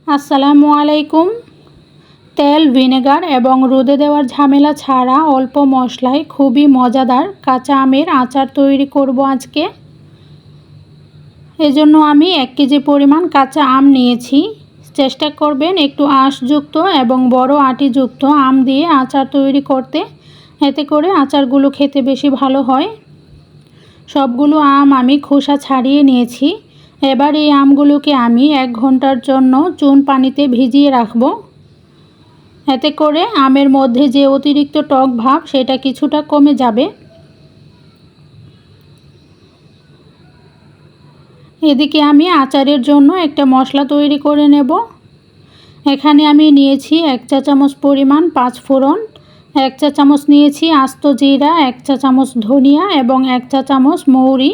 আসসালামু আলাইকুম। তেল, ভিনেগার এবং রোদে দেওয়ার ঝামেলা ছাড়া অল্প মশলায় খুবই মজাদার কাঁচা আমের আচার তৈরি করব আজকে। এজন্য আমি 1 কেজি পরিমাণ কাঁচা আম নিয়েছি। চেষ্টা করবেন একটু আঁশযুক্ত এবং বড় আঁটিযুক্ত আম দিয়ে আচার তৈরি করতে, এতে করে আচারগুলো খেতে বেশি ভালো হয়। সবগুলো আম আমি খোসা ছাড়িয়ে নিয়েছি। এবার এই আমগুলোকে আমি 1 ঘন্টার জন্য চুন পানিতে ভিজিয়ে রাখব। এতে করে আমের মধ্যে যে অতিরিক্ত টক ভাব সেটা কিছুটা কমে যাবে। এদিকে আমি আচারের জন্য একটা মশলা তৈরি করে নেব। এখানে আমি নিয়েছি 1 চা চামচ পরিমাণ 5 ফোড়ন, 1 চা চামচ নিয়েছি আস্ত জিরা, 1 চা চামচ ধনিয়া এবং 1 চা চামচ মৌরি,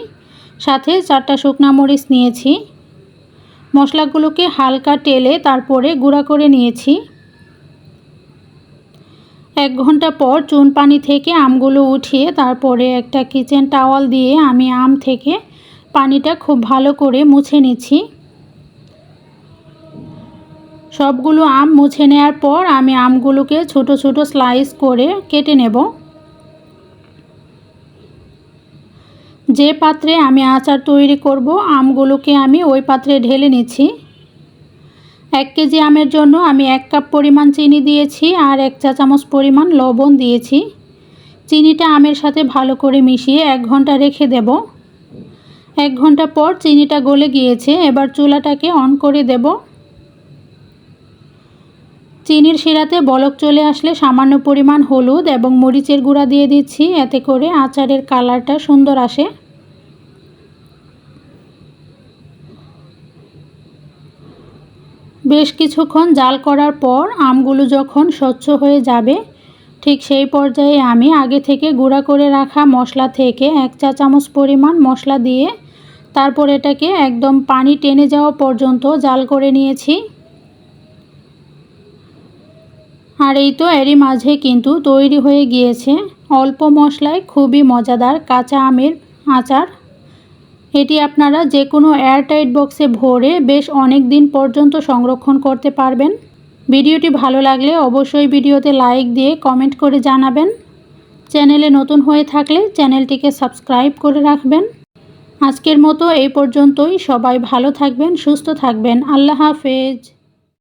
সাথে 4টা শুকনা মরিচ নিয়েছি। মশলাগুলোকে হালকা টেলে তারপরে গুঁড়া করে নিয়েছি। 1 ঘন্টা পর চুন পানি থেকে আমগুলো উঠিয়ে তারপরে একটা কিচেন টাওয়াল দিয়ে আমি আম থেকে পানিটা খুব ভালো করে মুছে নিচ্ছি। সবগুলো আম মুছে নেওয়ার পর আমি আমগুলোকে ছোট ছোট স্লাইস করে কেটে নেব। যে পাত্রে আমি আচার তৈরি করব আমগুলোকে আমি ওই পাত্রে ঢেলে নিচ্ছি। 1 কেজি আমের জন্য আমি 1 কাপ পরিমাণ চিনি দিয়েছি আর 1 চা চামচ পরিমাণ লবণ দিয়েছি। চিনিটা আমের সাথে ভালো করে মিশিয়ে 1 ঘন্টা রেখে দেব। 1 ঘন্টা পর চিনিটা গলে গিয়েছে। এবার চুলাটাকে অন করে দেব। চিনির শিরাতে বলক চলে আসলে সামান্য পরিমাণ হলুদ এবং মরিচের গুঁড়া দিয়ে দিচ্ছি, এতে করে আচারের কালারটা সুন্দর আসে। বেশ কিছুক্ষণ জাল করার পর আমগুলো যখন স্বচ্ছ হয়ে যাবে, ঠিক সেই পর্যায়ে আমি আগে থেকে গুঁড়া করে রাখা মশলা থেকে 1 চা চামচ পরিমাণ মশলা দিয়ে তারপর এটাকে একদম পানি টেনে যাওয়া পর্যন্ত জাল করে নিয়েছি। আর এই তো এরই মাঝে কিন্তু তৈরি হয়ে গিয়েছে অল্প মশলায় খুবই মজাদার কাঁচা আমের আচার। এটি আপনারা যে কোনো এয়ারটাইট বক্সে ভরে বেশ অনেক দিন পর্যন্ত সংরক্ষণ করতে পারবেন। ভিডিওটি ভালো লাগলে অবশ্যই ভিডিওতে লাইক দিয়ে কমেন্ট করে জানাবেন। চ্যানেলে নতুন হয়ে থাকলে চ্যানেলটিকে সাবস্ক্রাইব করে রাখবেন। আজকের মতো এই পর্যন্তই। সবাই ভালো থাকবেন, সুস্থ থাকবেন। আল্লাহ হাফেজ।